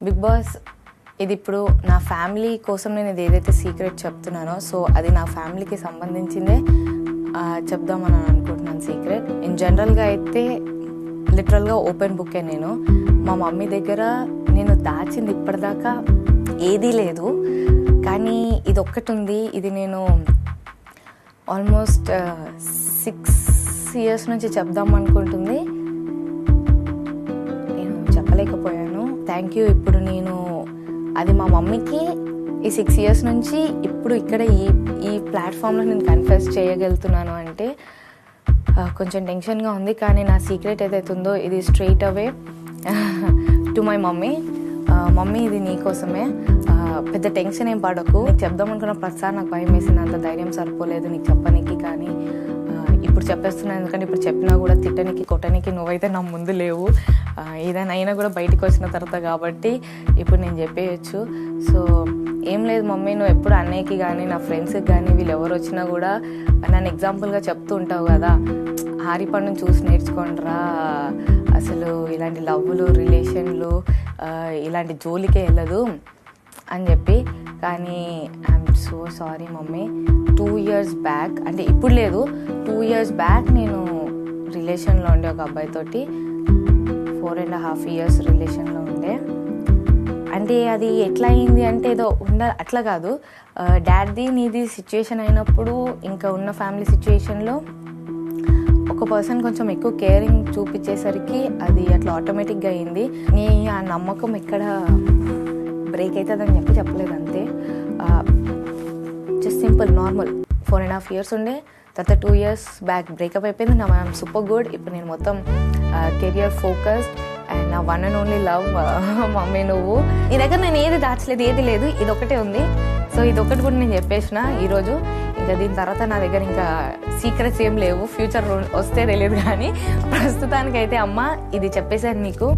Big boss ఇది ఇప్పుడు నా ఫ్యామిలీ కోసం నేను ఇది ఏదైతే సీక్రెట్ చెప్తున్నానో సో అది నా ఫ్యామిలీకి సంబంధించిందే చెప్దామని అనుకుంటున్నాను సీక్రెట్. ఇన్ జనరల్గా అయితే లిటరల్గా ఓపెన్ బుక్కే. నేను మా మమ్మీ దగ్గర నేను దాచింది ఇప్పటిదాకా ఏదీ లేదు, కానీ ఇది ఒక్కటి ఉంది. ఇది నేను ఆల్మోస్ట్ 6 years నుంచి చెప్దాం అనుకుంటుంది, నేను చెప్పలేకపోయాను. Thank you. ఇప్పుడు నేను అది మా మమ్మీకి ఈ 6 years నుంచి ఇప్పుడు ఇక్కడ ఈ ప్లాట్ఫామ్లో నేను కన్ఫెస్ చేయగలుగుతున్నాను అంటే కొంచెం టెన్షన్గా ఉంది. కానీ నా సీక్రెట్ ఏదైతే ఉందో ఇది straight away to my mummy. Mummy ఇది నీకోసమే, పెద్ద టెన్షన్ ఏం పడకు. నీకు చెప్దాం అనుకున్న ప్రతిసారి నాకు భయం వేసింది, అంత ధైర్యం సరిపోలేదు నీకు చెప్పనీకి. కానీ ఇప్పుడు చెప్పేస్తున్నాను, ఎందుకంటే ఇప్పుడు చెప్పినా కూడా తిట్టనికి కొట్టనికి నువ్వైతే నా ముందు లేవు. ఏదైనా అయినా కూడా బయటకు వచ్చిన తర్వాత కాబట్టి ఇప్పుడు నేను చెప్పేయచ్చు. సో ఏం లేదు మమ్మీ, నువ్వు ఎప్పుడు అన్నయ్యకి కానీ నా ఫ్రెండ్స్కి కానీ వీళ్ళు ఎవరు వచ్చినా కూడా నన్ను ఎగ్జాంపుల్గా చెప్తూ ఉంటావు కదా, హారీ పండుని చూసి నేర్చుకోండిరా, అసలు ఇలాంటి లవ్లు రిలేషన్లు ఇలాంటి జోలికే వెళ్ళదు అని చెప్పి. కానీ I'm so sorry mummy. 2 years back, అంటే ఇప్పుడు లేదు, 2 years బ్యాక్ నేను రిలేషన్లో ఉండే ఒక అబ్బాయితోటి 4.5 years రిలేషన్లో ఉండే. అంటే అది ఎట్లా అయింది అంటే ఏదో అట్లా కాదు, డాడీ నీది సిచ్యుయేషన్ అయినప్పుడు ఇంకా ఉన్న ఫ్యామిలీ సిచ్యుయేషన్లో ఒక పర్సన్ కొంచెం ఎక్కువ కేరింగ్ చూపించేసరికి అది అట్లా ఆటోమేటిక్గా అయింది. నీ ఆ నమ్మకం ఎక్కడ బ్రేక్ అవుతుందని చెప్పలేదు అంతే. జస్ట్ సింపుల్ నార్మల్ 4.5 years ఉండే, తర్వాత 2 years బ్యాక్ బ్రేకప్ అయిపోయింది. నా ఐఎమ్ సూపర్ గుడ్. ఇప్పుడు నేను మొత్తం కెరియర్ ఫోకస్డ్ అండ్ నా one and only love mummy నువ్వు. నీ దగ్గర నేను ఏది దాచలేదు, ఏది లేదు, ఇది ఒకటే ఉంది. సో ఇది ఒకటి కూడా నేను చెప్పేసిన ఈరోజు. ఇంకా దీని తర్వాత నా దగ్గర ఇంకా సీక్రెట్స్ ఏం లేవు, ఫ్యూచర్ వస్తే తెలియదు. కానీ ప్రస్తుతానికైతే అమ్మ ఇది చెప్పేశాను నీకు.